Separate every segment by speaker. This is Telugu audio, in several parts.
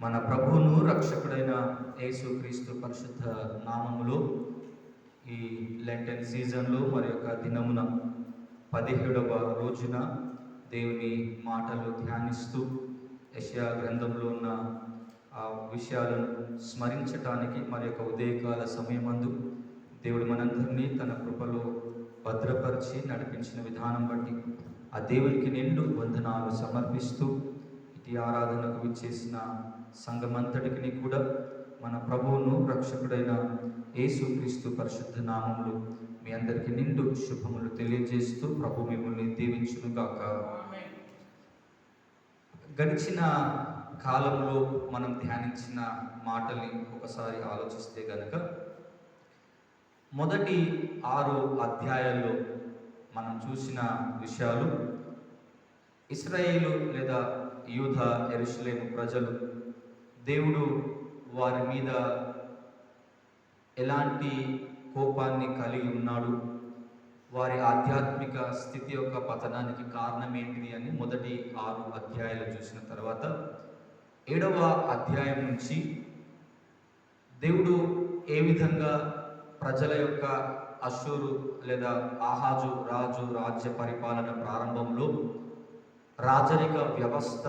Speaker 1: మన ప్రభువును రక్షకుడైన యేసుక్రీస్తు పరిశుద్ధ నామములో ఈ లెంటెన్ సీజన్లో మరి యొక్క దినమున 17వ రోజున దేవుని మాటలు ధ్యానిస్తూ యెషయా గ్రంథంలో ఉన్న ఆ విషయాలను స్మరించటానికి మరి యొక్క ఉదయకాల సమయమందు దేవుడు మనందరినీ తన కృపలో భద్రపరిచి నడిపించిన విధానం బట్టి ఆ దేవునికి నిండు వందనాలు సమర్పిస్తూ ఇటు ఆరాధనకు విచ్చేసిన సంఘమంతటికి కూడా మన ప్రభువును రక్షకుడైన యేసుక్రీస్తు పరిశుద్ధ నామములు మీ అందరికీ నిండు శుభములు తెలియజేస్తూ ప్రభు మిమ్మల్ని దీవించును గాక. గడిచిన కాలంలో మనం ధ్యానించిన మాటల్ని ఒకసారి ఆలోచిస్తే గనక మొదటి 6 అధ్యాయాల్లో మనం చూసిన విషయాలు ఇశ్రాయేలు లేదా యూద యెరూషలేము ప్రజలు దేవుడు వారి మీద ఎలాంటి కోపాన్ని కలిగి ఉన్నాడు, వారి ఆధ్యాత్మిక స్థితి యొక్క పతనానికి కారణం ఏంటిది అని మొదటి 6 అధ్యాయాలు చూసిన తర్వాత 7వ అధ్యాయం నుంచి దేవుడు ఏ విధంగా ప్రజల యొక్క అషూరు లేదా ఆహాజు రాజు రాజ్య పరిపాలన ప్రారంభంలో రాజరిక వ్యవస్థ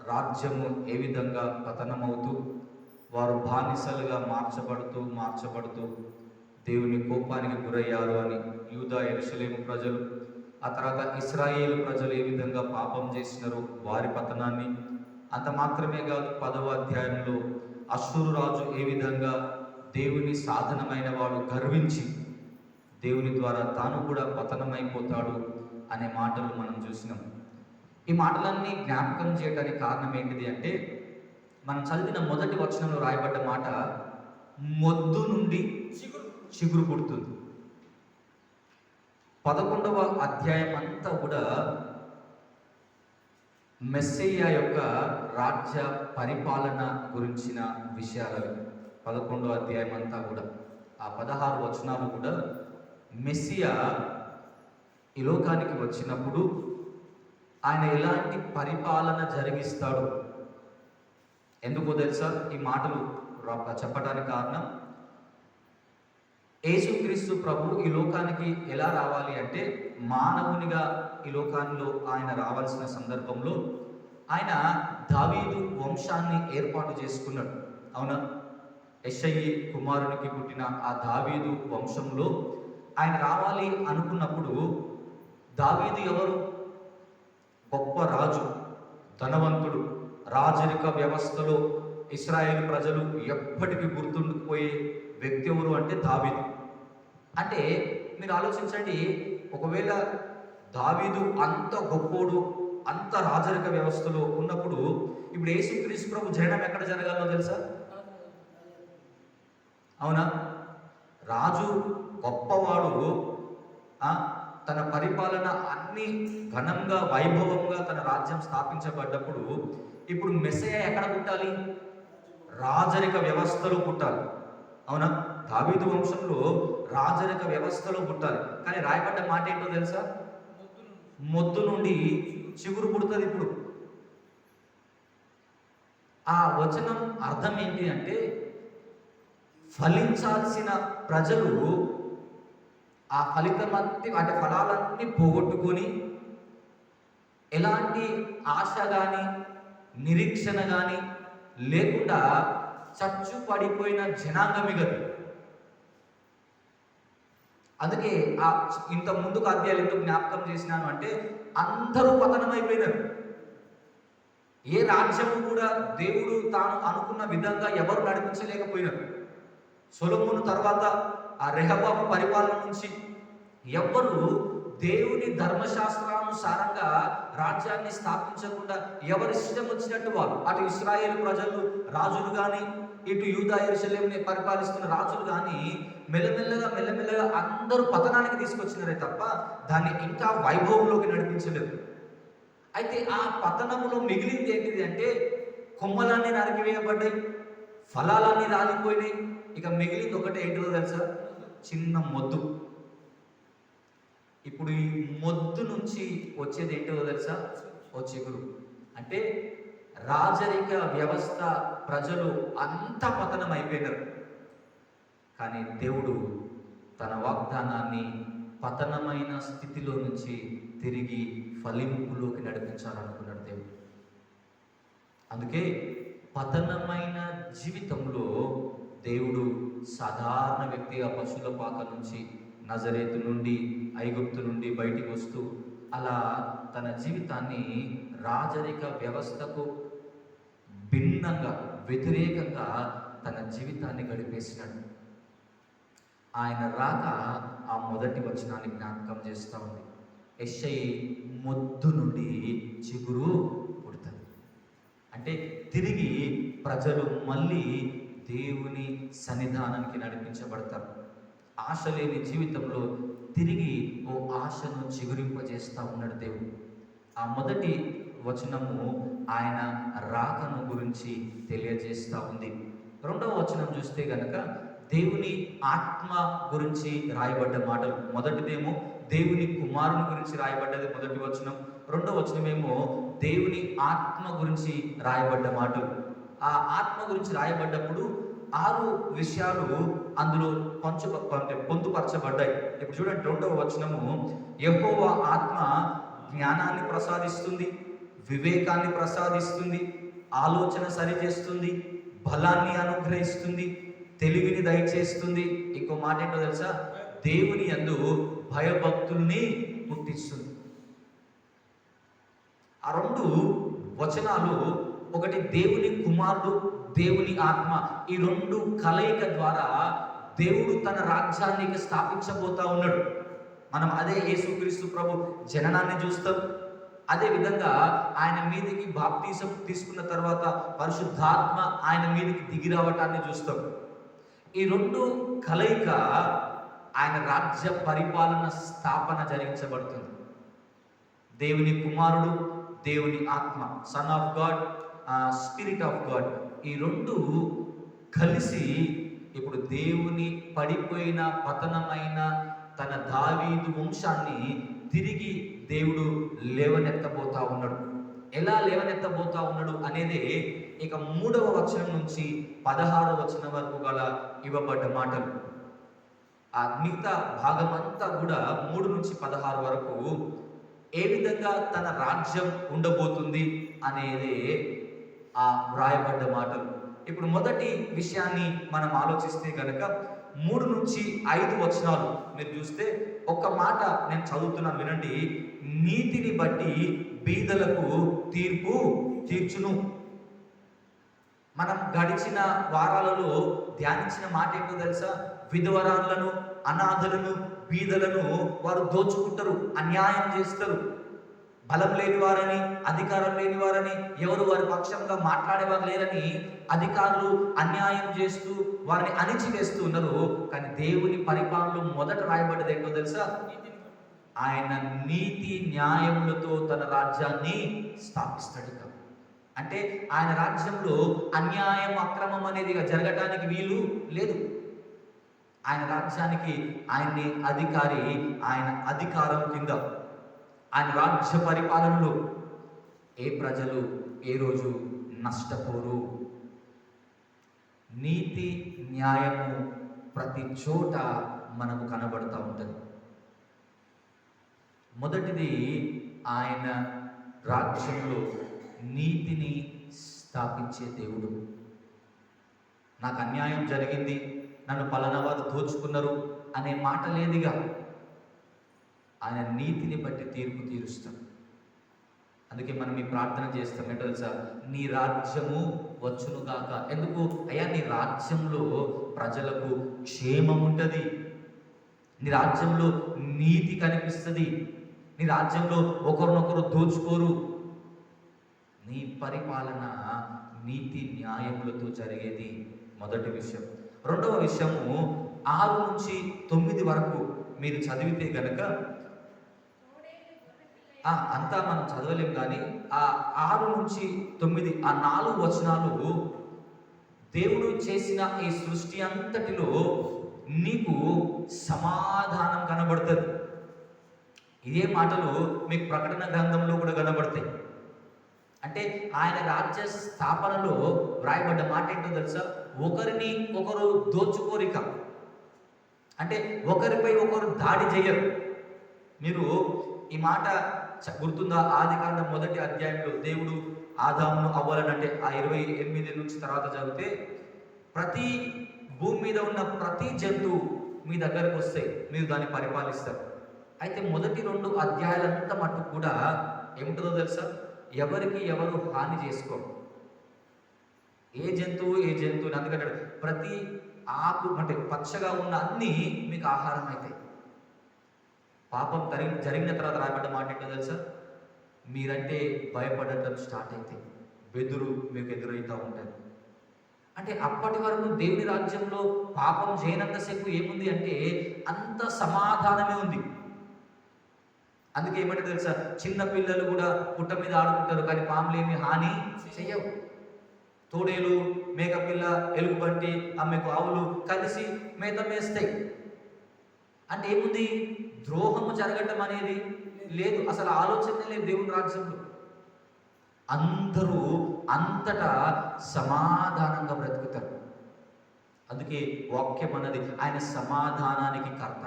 Speaker 1: రాజ్యము ఏ విధంగా పతనమవుతూ వారు బానిసలుగా మార్చబడుతూ దేవుని కోపానికి గురయ్యారు అని యూదా యెరూషలేము ప్రజలు, ఆ తర్వాత ఇశ్రాయేలు ప్రజలు ఏ విధంగా పాపం చేసినారో వారి పతనాన్ని, అంత మాత్రమే కాదు 10వ అధ్యాయంలో అషూరు రాజు ఏ విధంగా దేవుని సాధనమైన వాడు గర్వించి దేవుని ద్వారా తాను కూడా పతనమైపోతాడు అనే మాటలు మనం చూసినాం. ఈ మాటలన్నీ జ్ఞాపకం చేయడానికి కారణం ఏంటిది అంటే మనం చదివిన మొదటి వచనంలో రాయబడ్డ మాట మొద్దు నుండి చిగురు పుడుతుంది. 11వ అధ్యాయం అంతా కూడా మెస్సయ్య యొక్క రాజ్య పరిపాలన గురించిన విషయాలు. 11వ అధ్యాయం అంతా కూడా ఆ 16 వచనాలు కూడా మెస్సియా ఈ లోకానికి వచ్చినప్పుడు ఆయన ఎలాంటి పరిపాలన జరిగిస్తాడు. ఎందుకో తెలుసా ఈ మాటలు చెప్పడానికి కారణం, యేసుక్రీస్తు ప్రభు ఈ లోకానికి ఎలా రావాలి అంటే మానవునిగా ఈ లోకాల్లో ఆయన రావాల్సిన సందర్భంలో ఆయన దావీదు వంశాన్ని ఏర్పాటు చేసుకున్నాడు. అవునా? యెషయి కుమారునికి పుట్టిన ఆ దావీదు వంశంలో ఆయన రావాలి అనుకున్నప్పుడు దావీదు ఎవరు? గొప్ప రాజు, ధనవంతుడు, రాజరిక వ్యవస్థలో ఇశ్రాయేలు ప్రజలు ఎప్పటికీ గుర్తుండిపోయే వ్యక్తి ఎవరు అంటే దావీదు. అంటే మీరు ఆలోచించండి, ఒకవేళ దావీదు అంత గొప్పోడు, అంత రాజరిక వ్యవస్థలో ఉన్నప్పుడు ఇప్పుడు యేసుక్రీస్తు ప్రభు జననం ఎక్కడ జరగాలో తెలుసా? అవునా? రాజు గొప్పవాడు తన పరిపాలన అన్ని ఘనంగా వైభవంగా తన రాజ్యం స్థాపించబడ్డప్పుడు ఇప్పుడు మెస్సయ్య ఎక్కడ పుట్టాలి? రాజరిక వ్యవస్థలో పుట్టాలి. అవునా? దావీదు వంశంలో రాజరిక వ్యవస్థలో పుట్టాలి. కానీ రాయబడ్డ మాట ఏంటో తెలుసా? మొద్దు నుండి చిగురు పుడుతుంది. ఇప్పుడు ఆ వచనం అర్థం ఏంటి అంటే ఫలించాల్సిన ప్రజలు ఆ ఫలితమన్నీ అంటే ఫలాలన్నీ పోగొట్టుకొని ఎలాంటి ఆశ కానీ నిరీక్షణ కానీ లేకుండా చచ్చు పడిపోయిన జనాంగమే కదా. అందుకే ఆ ఇంత ముందుకు అధ్యాయాలు ఎందుకు జ్ఞాపకం చేసినాను అంటే అందరూ పతనమైపోయినారు. ఏ రాజ్యము కూడా దేవుడు తాను అనుకున్న విధంగా ఎవరు నడిపించలేకపోయినారు. సొలొమోను తర్వాత ఆ రెహబాము పరిపాలన నుంచి ఎవ్వరు దేవుని ధర్మశాస్త్రానుసారంగా రాజ్యాన్ని స్థాపించకుండా ఎవరి ఇష్టం వచ్చినట్టు వాళ్ళు, అటు ఇశ్రాయేలు ప్రజలు రాజులు కానీ ఇటు యూదా యెరూషలేముని పరిపాలిస్తున్న రాజులు కానీ మెల్లమెల్లగా అందరూ పతనానికి తీసుకొచ్చినారే తప్ప దాన్ని ఇంకా వైభవంలోకి నడిపించలేదు. అయితే ఆ పతనములో మిగిలింది ఏంటిది అంటే కొమ్మలన్నీ నరికివేయబడ్డాయి, ఫలాలన్నీ రాలిపోయినాయి. ఇక మిగిలింది ఒకటే ఏంటిదో తెలుసా? చిన్న మొద్దు. ఇప్పుడు ఈ మొద్దు నుంచి వచ్చేది ఏంటో తెలుసా? ఓ చిగురు. అంటే రాజరిక వ్యవస్థ, ప్రజలు అంతా పతనం అయిపోయినారు. కానీ దేవుడు తన వాగ్దానాన్ని పతనమైన స్థితిలో నుంచి తిరిగి ఫలింపులోకి నడిపించాలనుకున్నాడు దేవుడు. అందుకే పతనమైన జీవితంలో దేవుడు సాధారణ వ్యక్తిగా పశువుల పాక నుంచి, నజరేతు నుండి, ఐగుప్తు నుండి బయటికి వస్తూ అలా తన జీవితాన్ని రాజరిక వ్యవస్థకు భిన్నంగా, వ్యతిరేకంగా తన జీవితాన్ని గడిపేసినాడు. ఆయన రాక ఆ మొదటి వచనాన్ని జ్ఞాపకం చేస్తూ ఉంది. యెషయి మొద్దు నుండి చిగురు పుడుతుంది. అంటే తిరిగి ప్రజలు మళ్ళీ దేవుని సన్నిధానానికి నడిపించబడతారు. ఆశ లేని జీవితంలో తిరిగి ఓ ఆశను చిగురింపజేస్తూ ఉన్నాడు దేవుడు. ఆ మొదటి వచనము ఆయన రాకను గురించి తెలియజేస్తూ ఉంది. రెండవ వచనం చూస్తే గనక దేవుని ఆత్మ గురించి రాయబడ్డ మాటలు. మొదటిదేమో దేవుని కుమారుని గురించి రాయబడ్డది మొదటి వచనం. రెండవ వచనమేమో దేవుని ఆత్మ గురించి రాయబడ్డ మాటలు. ఆ ఆత్మ గురించి రాయబడ్డప్పుడు 6 విషయాలు అందులో పొందుపరచబడ్డాయి. ఇప్పుడు చూడండి, రెండవ వచనము, యెహోవా ఆత్మ జ్ఞానాన్ని ప్రసాదిస్తుంది, వివేకాన్ని ప్రసాదిస్తుంది, ఆలోచన సరిచేస్తుంది, బలాన్ని అనుగ్రహిస్తుంది, తెలివిని దయచేస్తుంది. ఇంకో మాట ఏంటో తెలుసా? దేవుని యందు భయభక్తుల్ని పుట్టిస్తుంది. ఆ 2 వచనాలు, ఒకటి దేవుని కుమారుడు, దేవుని ఆత్మ, ఈ 2 కలయిక ద్వారా దేవుడు తన రాజ్యాన్ని స్థాపించబోతా ఉన్నాడు. మనం అదే యేసుక్రీస్తు ప్రభు జననాన్ని చూస్తాం. అదే విధంగా ఆయన మీదకి బాప్తీసం తీసుకున్న తర్వాత పరిశుద్ధాత్మ ఆయన మీదకి దిగి రావటాన్ని చూస్తాం. ఈ 2 కలయిక ఆయన రాజ్య పరిపాలన స్థాపన జరిగించబడుతుంది. దేవుని కుమారుడు, దేవుని ఆత్మ, son of God, spirit of God, ఈ 2 కలిసి ఇప్పుడు దేవుని పడిపోయిన పతనమైన తన దావీదు వంశాన్ని తిరిగి దేవుడు లేవనెత్తబోతా ఉన్నాడు. ఎలా లేవనెత్తబోతా ఉన్నాడు అనేది ఇక 3వ వచనం నుంచి 16వ వచనం వరకు గల ఇవ్వబడ్డ మాటలు. ఆ మిగతా భాగం అంతా కూడా 3 నుంచి 16 వరకు ఏ విధంగా తన రాజ్యం ఉండబోతుంది అనేది ఆ వ్రాయబడ్డ మాటలు. ఇప్పుడు మొదటి విషయాన్ని మనం ఆలోచిస్తే కనుక 3 నుంచి 5 వచనాలు మీరు చూస్తే ఒక్క మాట నేను చదువుతున్నాను, వినండి. నీతిని బట్టి బీదలకు తీర్పు తీర్చును. మనం గడిచిన వారాలలో ధ్యానించిన మాట ఏంటో తెలుసా? విధవరాలను, అనాథలను, బీదలను వారు దోచుకుంటారు, అన్యాయం చేస్తారు. బలం లేని వారని, అధికారం లేని వారని, ఎవరు వారి పక్షంగా మాట్లాడేవారు లేరని అధికారులు అన్యాయం చేస్తూ వారిని అణిచివేస్తూ ఉన్నారు. కానీ దేవుని పరిపాలనలో మొదట రాయబడ్డది ఏంటో తెలుసా? ఆయన నీతి న్యాయములతో తన రాజ్యాన్ని స్థాపిస్తాడు. అంటే ఆయన రాజ్యంలో అన్యాయం, అక్రమం అనేది జరగటానికి వీలు లేదు. ఆయన రాజ్యానికి ఆయన్ని అధికారి, ఆయన అధికారం కింద, ఆయన రాజ్య పరిపాలనలో ఏ ప్రజలు ఏ రోజు నష్టపోరు. నీతి న్యాయము ప్రతి చోట మనకు కనబడుతూ ఉంటుంది. మొదటిది, ఆయన రాజ్యంలో నీతిని స్థాపించే దేవుడు. నాకు అన్యాయం జరిగింది, నన్ను పలానా వారు దోచుకున్నారు అనే మాట లేదుగా. ఆయన నీతిని బట్టి తీర్పు తీరుస్తాడు. అందుకే మనం ఈ ప్రార్థన చేస్తాం ఏంటో తెలుసా? నీ రాజ్యము వచ్చును గాక. ఎందుకు అయ్యా? నీ రాజ్యంలో ప్రజలకు క్షేమం ఉంటుంది, నీ రాజ్యంలో నీతి కనిపిస్తుంది, నీ రాజ్యంలో ఒకరినొకరు దోచుకోరు. నీ పరిపాలన నీతి న్యాయములతో జరిగేది మొదటి విషయం. రెండవ విషయము 6 నుంచి 9 వరకు మీరు చదివితే గనక అంతా మనం చదవలేం, కానీ ఆ 6 నుంచి 9 ఆ 4 వచనాలు దేవుడు చేసిన ఈ సృష్టి అంతటిలో నీకు సమాధానం కనబడుతుంది. ఇదే మాటలు మీకు ప్రకటన గ్రంథంలో కూడా కనబడతాయి. అంటే ఆయన రాజ్య స్థాపనలో వ్రాయబడ్డ మాట ఏంటో తెలుసా? ఒకరిని ఒకరు దోచుకోరిక. అంటే ఒకరిపై ఒకరు దాడి చేయరు. మీరు ఈ మాట గుర్తుందా? ఆదికాండం 1వ అధ్యాయంలో దేవుడు ఆదామును అవ్వాలనంటే ఆ 28 నుంచి తర్వాత చదివితే ప్రతి భూమి మీద ఉన్న ప్రతి జంతువు మీ దగ్గరకు వస్తే మీరు దాన్ని పరిపాలిస్తారు. అయితే మొదటి 2 అధ్యాయాలంతా మట్టు కూడా ఏముంటుందో తెలుసా? ఎవరికి ఎవరు హాని చేసుకోరు. ఏ జంతువుని అందుకంటే ప్రతి ఆకు అంటే పచ్చగా ఉన్న అన్నీ మీకు ఆహారం అవుతాయి. పాపం జరిగిన తర్వాత రాయబడ్డ మాట ఏంటో తెలుసా? మీరంటే భయపడటం స్టార్ట్ అయితే బెదురు మీకు ఎదురవుతూ ఉంటుంది. అంటే అప్పటి వరకు దేవుని రాజ్యంలో పాపం చేయనంతసేపు ఏముంది అంటే అంత సమాధానమే ఉంది. అందుకే ఏమంటే తెలుసా? చిన్న పిల్లలు కూడా పుట్ట మీద ఆడుకుంటారు, కానీ పాములు ఏమి హాని చెయ్యవు. తోడేలు, మేకపిల్ల, ఎలుగుబంటి, ఆమెకు ఆవులు కలిసి మేత మేస్తాయి. అంటే ఏముంది? ద్రోహము జరగటం అనేది లేదు, అసలు ఆలోచన లేదు దేవుని రాజ్యంలో. అందరూ అంతటా సమాధానంగా బ్రతుకుతారు. అందుకే వాక్యం అన్నది ఆయన సమాధానానికి కర్త.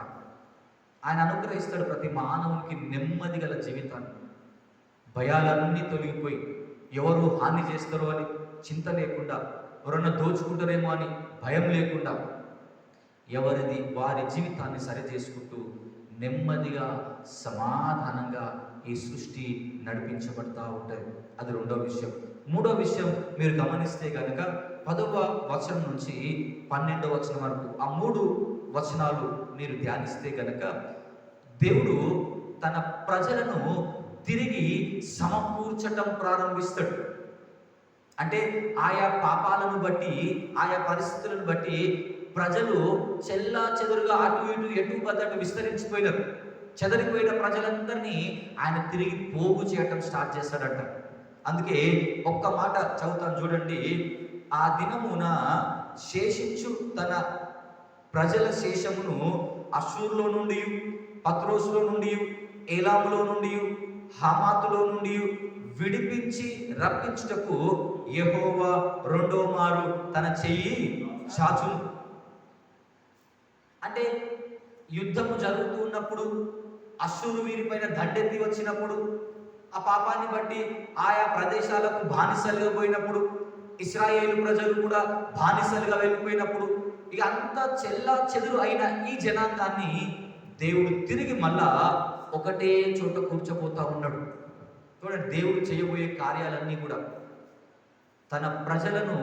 Speaker 1: ఆయన అనుగ్రహిస్తాడు ప్రతి మానవునికి నెమ్మది గల జీవితాన్ని. భయాలన్నీ తొలగిపోయి ఎవరు హాని చేస్తారో అని చింత లేకుండా, ఎవరన్నా దోచుకుంటారేమో అని భయం లేకుండా ఎవరిది వారి జీవితాన్ని సరిచేసుకుంటూ నెమ్మదిగా సమాధానంగా ఈ సృష్టి నడిపించబడతా ఉంటుంది. అది 2వ విషయం. 3వ విషయం మీరు గమనిస్తే కనుక 10వ వచనం నుంచి 12వ వచనం వరకు ఆ 3 వచనాలు మీరు ధ్యానిస్తే కనుక దేవుడు తన ప్రజలను తిరిగి సమకూర్చటం ప్రారంభిస్తాడు. అంటే ఆయా పాపాలను బట్టి, ఆయా పరిస్థితులను బట్టి ప్రజలు చెల్లా చెదురుగా అటు ఇటు ఎటు బద్దటు విస్తరించిపోయినారు. చెదరిపోయిన ప్రజలందరినీ ఆయన తిరిగి పోగు చేయటం స్టార్ట్ చేస్తాడంట. అందుకే ఒక్క మాట చదువుతాను చూడండి. ఆ దినమున శేషించు తన ప్రజల శేషమును అషూరులో నుండి, పత్రోసులో నుండి, ఏలాములో నుండి, హమాతులో నుండి విడిపించి రప్పించుటకు యెహోవా 2వ మారు తన చెయ్యి చాచును. అంటే యుద్ధము జరుగుతూ ఉన్నప్పుడు, అషూరు వీరిపైన దండెత్తి వచ్చినప్పుడు, ఆ పాపాన్ని బట్టి ఆయా ప్రదేశాలకు బానిసలుగా పోయినప్పుడు, ఇశ్రాయేలు ప్రజలు కూడా బానిసలుగా వెళ్ళిపోయినప్పుడు, ఇక అంతా చెల్లా చెదురు అయిన ఈ జనాంగాన్ని దేవుడు తిరిగి మళ్ళా ఒకటే చోట కూర్చోపోతా ఉన్నాడు. చూడండి, దేవుడు చేయబోయే కార్యాలన్నీ కూడా తన ప్రజలను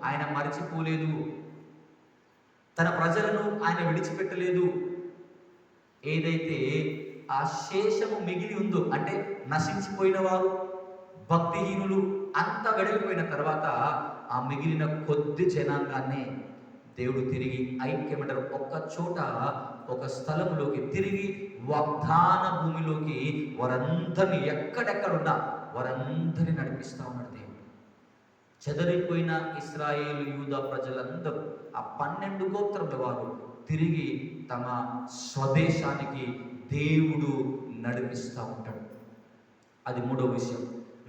Speaker 1: ఆయన మరిచిపోలేదు, తన ప్రజలను ఆయన విడిచిపెట్టలేదు. ఏదైతే ఆ శేషము మిగిలి ఉందో, అంటే నశించిపోయిన వారు, భక్తిహీనులు అంతా వెడలిపోయిన తర్వాత ఆ మిగిలిన కొద్ది జనాంగాన్ని దేవుడు తిరిగి ఐక్యమంటారు ఒక్క చోట, ఒక స్థలంలోకి తిరిగి వాగ్దాన భూమిలోకి వారందరినీ ఎక్కడెక్కడున్నా వారందరినీ నడిపిస్తా ఉన్నాడు దేవుడు. చెదరిపోయిన ఇశ్రాయేలు యూదా ప్రజలందరూ ఆ 12 గోత్రముల వారు తిరిగి తమ స్వదేశానికి దేవుడు నడిపిస్తూ ఉంటాడు. అది 3వ విషయం.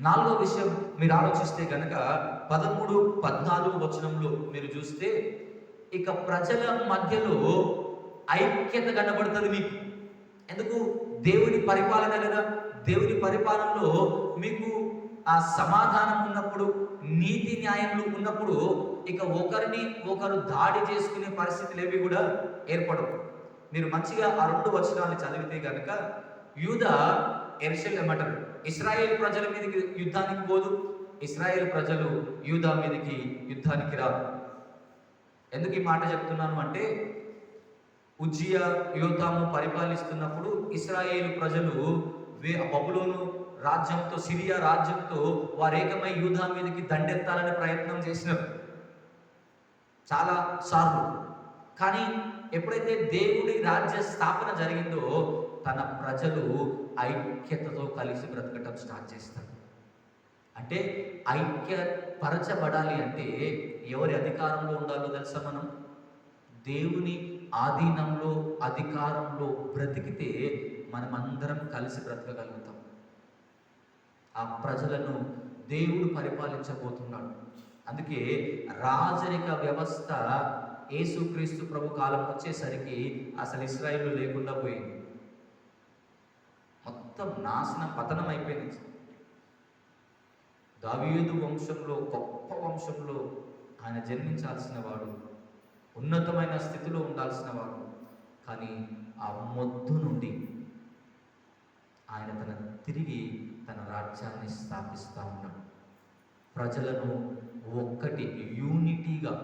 Speaker 1: 4వ విషయం మీరు ఆలోచిస్తే కనుక 13, 14 వచనంలో మీరు చూస్తే ఇక ప్రజల మధ్యలో ఐక్యత కనబడుతుంది మీకు. ఎందుకు? దేవుని పరిపాలన కదా. దేవుని పరిపాలనలో మీకు ఆ సమాధానం ఉన్నప్పుడు, నీతి న్యాయములు ఉన్నప్పుడు ఇక ఒకరిని ఒకరు దాడి చేసుకునే పరిస్థితులు ఏవి కూడా ఏర్పడవు. మీరు మంచిగా ఆ 2 వచనాలు చదివితే కనుక యూదా యెరూషలేము ఏమంటారు, ఇశ్రాయేల్ ప్రజల మీదకి యుద్ధానికి పోదు, ఇశ్రాయేల్ ప్రజలు యూదా మీదకి యుద్ధానికి రారు. ఎందుకు ఈ మాట చెప్తున్నాను అంటే, ఉజ్జియా, యోతాము పరిపాలిస్తున్నప్పుడు ఇశ్రాయేలు ప్రజలు బబులోను రాజ్యంతో, సిరియా రాజ్యంతో వారేకమై యూదా మీదకి దండెత్తాలని ప్రయత్నం చేసినారు చాలా సార్లు. కానీ ఎప్పుడైతే దేవుడి రాజ్య స్థాపన జరిగిందో తన ప్రజలు ఐక్యతతో కలిసి బ్రతకటం స్టార్ట్ చేస్తారు. అంటే ఐక్యపరచబడాలి అంటే ఎవరి అధికారంలో ఉండాలో తెలుసా? మనం దేవుని ఆధీనంలో, అధికారంలో బ్రతికితే మనమందరం కలిసి బ్రతకగలుగుతాం. ఆ ప్రజలను దేవుడు పరిపాలించబోతున్నాడు. అందుకే రాజరిక వ్యవస్థ యేసుక్రీస్తు ప్రభు కాలం వచ్చేసరికి అసలు ఇశ్రాయేలు లేకుండా పోయింది. మొత్తం నాశనం, పతనం అయిపోయింది. దావీదు వంశంలో, గొప్ప వంశంలో ఆయన జన్మించాల్సిన వాడు, ఉన్నతమైన స్థితిలో ఉండాల్సిన వాడు. కానీ ఆ మొద్దు నుండి ఆయన తిరిగి తన రాజ్యాన్ని స్థాపిస్తూ ఉన్నాడు. ప్రజలను ఒక్కటి యూనిటీగా,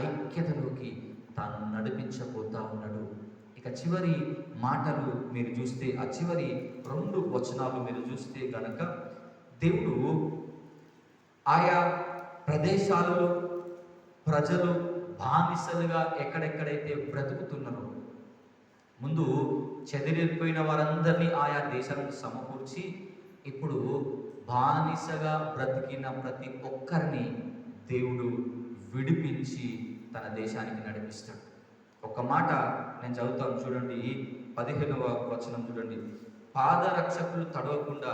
Speaker 1: ఐక్యతలోకి తాను నడిపించబోతా ఉన్నాడు. ఇక చివరి మాటలు మీరు చూస్తే, ఆ చివరి 2 వచనాలు మీరు చూస్తే గనక, దేవుడు ఆయా ప్రదేశాలలో ప్రజలు బానిసలుగా ఎక్కడెక్కడైతే బ్రతుకుతున్నారో, ముందు చెదిరిపోయిన వారందరినీ ఆయా దేశాలకు సమకూర్చి, ఇప్పుడు బానిసగా బ్రతికిన ప్రతి ఒక్కరిని దేవుడు విడిపించి తన దేశానికి నడిపిస్తాడు. ఒక మాట నేను చదువుతాను చూడండి, 15వ వచనం చూడండి. పాదరక్షకులు తడవకుండా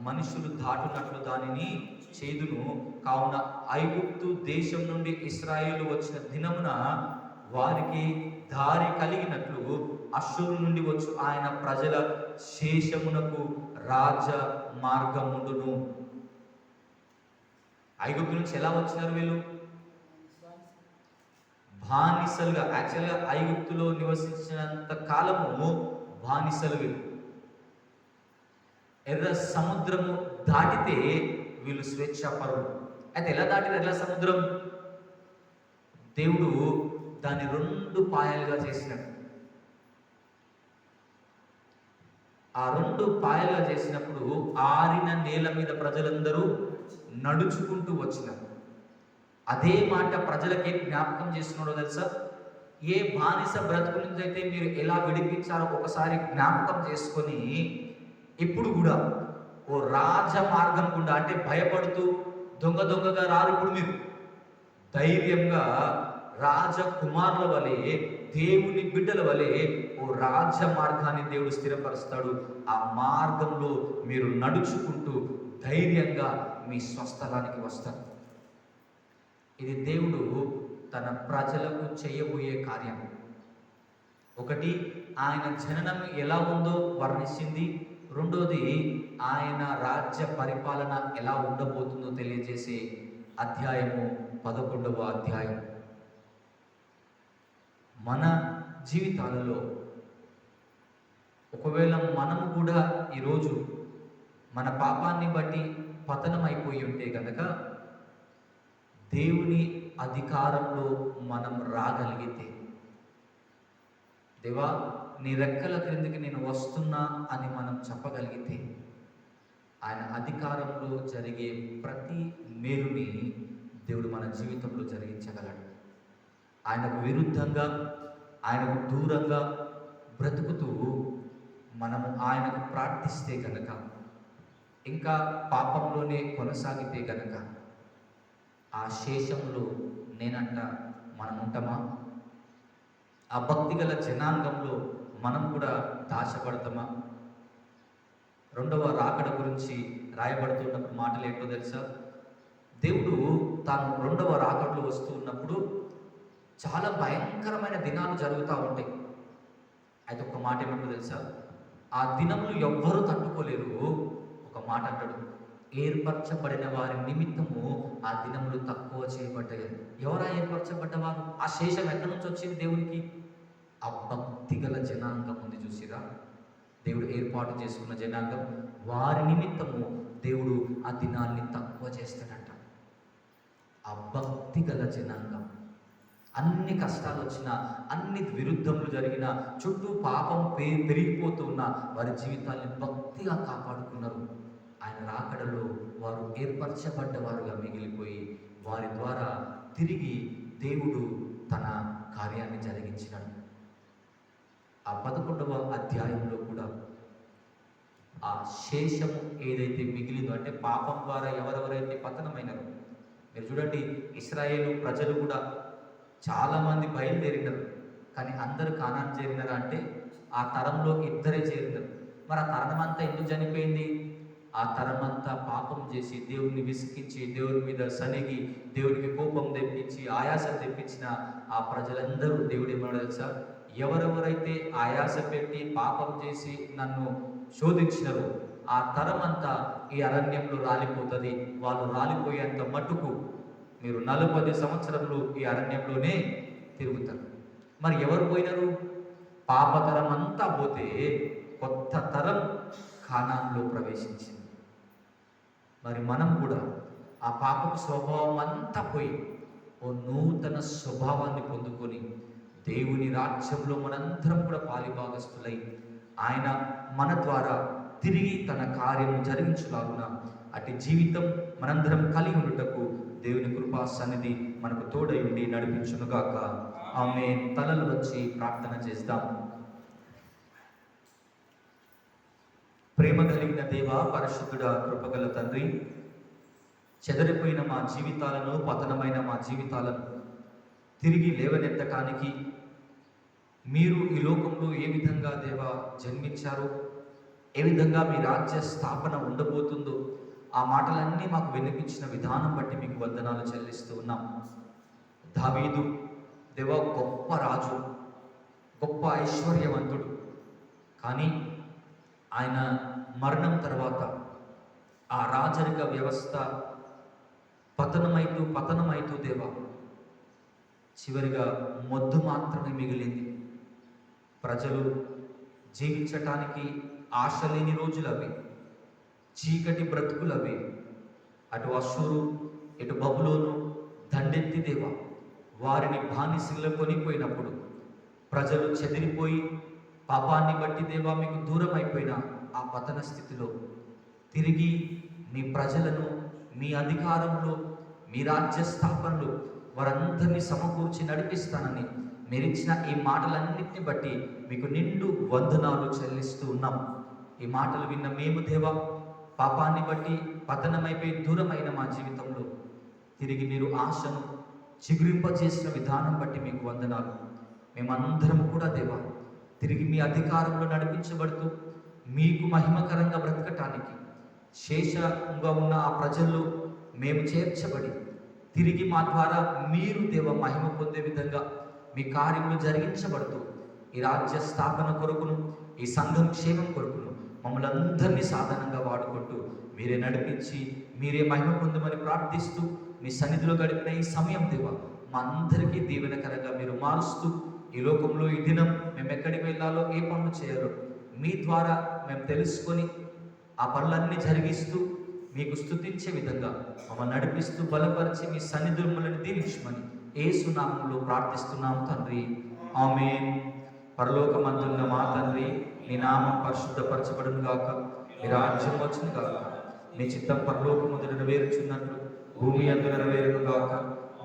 Speaker 1: మనుషులు దాటునట్లు దానిని చేదును, కావున ఐగుప్తు దేశం నుండి ఇశ్రాయేలు వచ్చిన దినమున వారికి దారి కలిగినట్లు అష్షూరు నుండి వచ్చు ఆయన ప్రజల శేషమునకు రాజ మార్గముండును. ఐగుప్తు నుంచి ఎలా వచ్చినారు వీళ్ళు? బానిసలుగా. యాక్చువల్గా ఐగుప్తులో నివసించినంత కాలము బానిసలు వీళ్ళు. ఎర్ర సముద్రము దాటితే వీళ్ళు స్వేచ్ఛాపరులు. అయితే ఎలా దాటిన ఎర్ర సముద్రం? దేవుడు దాన్ని 2 పాయలుగా చేసినాడు. ఆ 2 పాయలుగా చేసినప్పుడు ఆరిన నేల మీద ప్రజలందరూ నడుచుకుంటూ వచ్చినారు. అదే మాట ప్రజలకి జ్ఞాపకం చేస్తున్నాడో తెలుసా? ఏ బానిస బ్రతుకు నుంచి అయితే మీరు ఎలా విడిపించారో ఒకసారి జ్ఞాపకం చేసుకొని, ఇప్పుడు కూడా ఓ రాజ మార్గం గుండా, అంటే భయపడుతూ దొంగగా రారు. ఇప్పుడు మీరు ధైర్యంగా రాజకుమారుల వలె, దేవుని బిడ్డల వలె ఓ రాజ మార్గాన్ని దేవుడు స్థిరపరుస్తాడు. ఆ మార్గంలో మీరు నడుచుకుంటూ ధైర్యంగా మీ స్వస్థలానికి వస్తారు. ఇది దేవుడు తన ప్రజలకు చేయబోయే కార్యం. ఒకటి, ఆయన జననం ఎలా ఉందో వర్ణించింది. రెండోది, ఆయన రాజ్య పరిపాలన ఎలా ఉండబోతుందో తెలియజేసే అధ్యాయము 11వ అధ్యాయం. మన జీవితాలలో ఒకవేళ మనము కూడా ఈరోజు మన పాపాన్ని బట్టి పతనం అయిపోయి ఉంటే కనుక, దేవుని అధికారంలో మనం రాగలిగితే, దేవా నీ రెక్కల క్రిందికి నేను వస్తున్నా అని మనం చెప్పగలిగితే, ఆయన అధికారంలో జరిగే ప్రతి మేలుని దేవుడు మన జీవితంలో జరిగించగలడు. ఆయనకు విరుద్ధంగా, ఆయనకు దూరంగా బ్రతుకుతూ మనము ఆయనకు ప్రార్థిస్తే గనక, ఇంకా పాపంలోనే కొనసాగితే గనక, ఆ శేషంలో నేనంట మనం ఉంటామా? ఆ భక్తి గల జనాంగంలో మనం కూడా దాచబడతామా? 2వ రాకడ గురించి రాయబడుతున్నప్పుడు మాటలు ఏంటో తెలుసా? దేవుడు తాను 2వ రాకడలో వస్తూ ఉన్నప్పుడు చాలా భయంకరమైన దినాలు జరుగుతూ ఉంటాయి. అయితే ఒక మాట ఏమంటో తెలుసా? ఆ దినములు ఎవ్వరూ తట్టుకోలేరు. ఒక మాట అంటాడు, ఏర్పరచబడిన వారి నిమిత్తము ఆ దినములు తక్కువ చేయబడ్డాయి. ఎవరా ఏర్పరచబడ్డవారు? ఆ శేషం ఎక్కడి నుంచి వచ్చింది దేవునికి? ఆ భక్తి గల జనాంగం ఉంది చూసిరా, దేవుడు ఏర్పాటు చేసుకున్న జనాంగం. వారి నిమిత్తము దేవుడు ఆ దినాల్ని తక్కువ చేస్తాడట. ఆ భక్తి గల జనాంగం, అన్ని కష్టాలు వచ్చినా, అన్ని విరుద్ధములు జరిగిన, చుట్టూ పాపం పెరిగిపోతున్న వారి జీవితాన్ని భక్తిగా కాపాడుకున్నారు. ఆయన రాకడలో వారు ఏర్పరచబడ్డవారుగా మిగిలిపోయి, వారి ద్వారా తిరిగి దేవుడు తన కార్యాన్ని జరిగించినాడు. ఆ 11వ అధ్యాయంలో కూడా ఆ శేషము ఏదైతే మిగిలిందో, అంటే పాపం ద్వారా ఎవరెవరైతే పతనమైనారో, మీరు చూడండి, ఇశ్రాయేలు ప్రజలు కూడా చాలామంది బయలుదేరినారు, కానీ అందరూ కానాను చేరినారా అంటే ఆ తరంలో 2 చేరినారు. మరి ఆ తరం అంతా ఎందుకు చనిపోయింది? ఆ తరమంతా పాపం చేసి దేవుణ్ణి విసిగించి దేవుని మీద సనిగి దేవునికి కోపం తెప్పించి ఆయాసం తెప్పించిన ఆ ప్రజలందరూ దేవుడు ఏమన్నాడు తెలుసా? ఎవరెవరైతే ఆయాస పెట్టి పాపం చేసి నన్ను శోధించినారో ఆ తరమంతా ఈ అరణ్యంలో రాలిపోతుంది. వాళ్ళు రాలిపోయేంత మట్టుకు మీరు 40 సంవత్సరములు ఈ అరణ్యంలోనే తిరుగుతారు. మరి ఎవరు పోయినారు? పాపతరం అంతా పోతే కొత్త తరం కానాన్లో ప్రవేశించింది. మరి మనం కూడా ఆ పాపపు స్వభావం అంతా పోయి ఓ నూతన స్వభావాన్ని పొందుకొని దేవుని రాజ్యంలో మనందరం కూడా పాలిభాగస్తులై ఆయన మన ద్వారా తిరిగి తన కార్యము జరిగించులాగున అటు జీవితం మనందరం కలిగి ఉండుటకు దేవుని కృపా సన్నిధి మనకు తోడై ఉండి నడిపించునుగాక. ఆమేన్. తలలు వచ్చి ప్రార్థన చేద్దాం. ప్రేమ కలిగిన దేవ, పరిశుద్ధుడా, కృపగల తండ్రి, చెదరిపోయిన మా జీవితాలను, పతనమైన మా జీవితాలను తిరిగి లేవనెత్తటానికి మీరు ఈ లోకంలో ఏ విధంగా దేవ జన్మించారో, ఏ విధంగా మీ రాజ్య స్థాపన ఉండబోతుందో ఆ మాటలన్నీ మాకు వినిపించిన విధానం బట్టి మీకు వందనాలు చెల్లిస్తూ ఉన్నాం. దావీదు దేవ గొప్ప రాజు, గొప్ప ఐశ్వర్యవంతుడు. కానీ ఆయన మరణం తర్వాత ఆ రాజరిక వ్యవస్థ పతనమైతూ దేవ చివరిగా మొద్దు మాత్రమే మిగిలింది. ప్రజలు జీవించటానికి ఆశ లేని రోజులు అవి, చీకటి బ్రతుకులు అవి. అటు అశ్షూరు, ఇటు బబులోను దండెత్తి దేవ వారిని బానిసల్లో కొనిపోయినప్పుడు ప్రజలు చెదిరిపోయి పాపాన్ని బట్టి దేవా మీకు దూరం అయిపోయిన ఆ పతన స్థితిలో తిరిగి మీ ప్రజలను మీ అధికారంలో, మీ రాజ్య స్థాపనలో వారందరినీ సమకూర్చి నడిపిస్తానని మీరిచ్చిన ఈ మాటలన్నింటిని బట్టి మీకు నిండు వందనాలు చెల్లిస్తూ ఉన్నాం. ఈ మాటలు విన్న మేము దేవా పాపాన్ని బట్టి పతనమైపోయి దూరమైన మా జీవితంలో తిరిగి మీరు ఆశను చిగురింపజేసిన విధానం బట్టి మీకు వందనాలు. మేమందరం కూడా దేవా తిరిగి మీ అధికారంలో నడిపించబడుతూ మీకు మహిమకరంగా బ్రతకటానికి శేషంగా ఉన్న ఆ ప్రజల్లో మేము చేర్చబడి తిరిగి మా ద్వారా మీరు దేవ మహిమ పొందే విధంగా మీ కార్యములు జరిగించబడుతూ ఈ రాజ్య స్థాపన కొరకును, ఈ సంఘం క్షేమం కొరకును మమ్మల్ని అందరినీ సాధనంగా వాడుకుంటూ మీరే నడిపించి మీరే మహిమ పొందమని ప్రార్థిస్తూ మీ సన్నిధిలో గడిపిన ఈ సమయం దేవ మా అందరికీ దీవెనకరంగా మీరు మారుస్తూ ఈ లోకంలో ఈ దినం మేము ఎక్కడికి వెళ్ళాలో, ఏ పనులు చేయాలో మీ ద్వారా మేము తెలుసుకొని ఆ పనులన్నీ జరిగిస్తూ మీకు స్తుతించే విధంగా మమ్మల్ని నడిపిస్తూ బలపరిచి మీ సన్నిధులు మమ్మల్ని దీవించమని యేసు నామములో ప్రార్థిస్తున్నాం తండ్రి. ఆమేన్. పరలోకమందున్న మా తండ్రి, నీ నామం పరిశుద్ధపరచబడును గాక, మీ రాజ్యం వచ్చును గాక, మీ చిత్తం పరలోకమందు నెరవేరుచున్నట్లు భూమి అందు నెరవేరును గాక.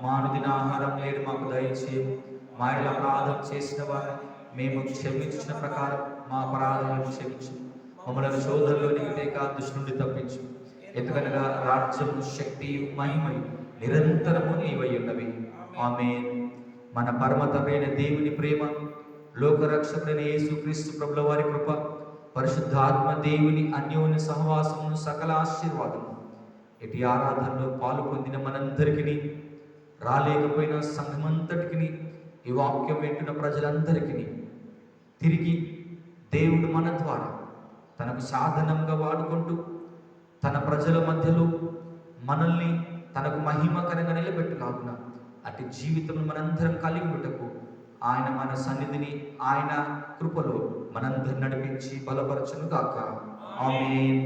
Speaker 1: మా అనుదిన ఆహారం నేడు మాకు దయచేయము. మా యెడల అపరాధం చేసిన వారిని మేము క్షమించిన ప్రకారం మా అపరాధాలను క్షమించు. మమ్మల్ని శోధనలోనికి తేక దుష్టు నుండి తప్పించు. ఎందుకనగా రాజ్యం, శక్తి, మహిమయు నిరంతరము నీవై ఉన్నవి. ఆమేన్. మన పరమ తండ్రైన దేవుని ప్రేమ, లోకరక్షకుడైన యేసుక్రీస్తు ప్రభుల వారి కృప, పరిశుద్ధాత్మ దేవుని అన్యోన్య సహవాసమును, సకల ఆశీర్వాదము ఇటు ఆరాధనలో పాలు పొందిన మనందరికీ, రాలేకపోయిన సంఘమంతటికి, ఈ వాక్యం వింటున్న ప్రజలందరికీ తిరిగి దేవుడు మన ద్వారా తనకు సాధనంగా వాడుకుంటూ తన ప్రజల మధ్యలో మనల్ని తనకు మహిమకరంగా నిలబెట్టులాగున అటు జీవితం మనందరం కలిగి ఉంటకు ఆయన మన సన్నిధిని, ఆయన కృపలో మనందరం నడిపించి బలపరచును గాక. ఆమేన్.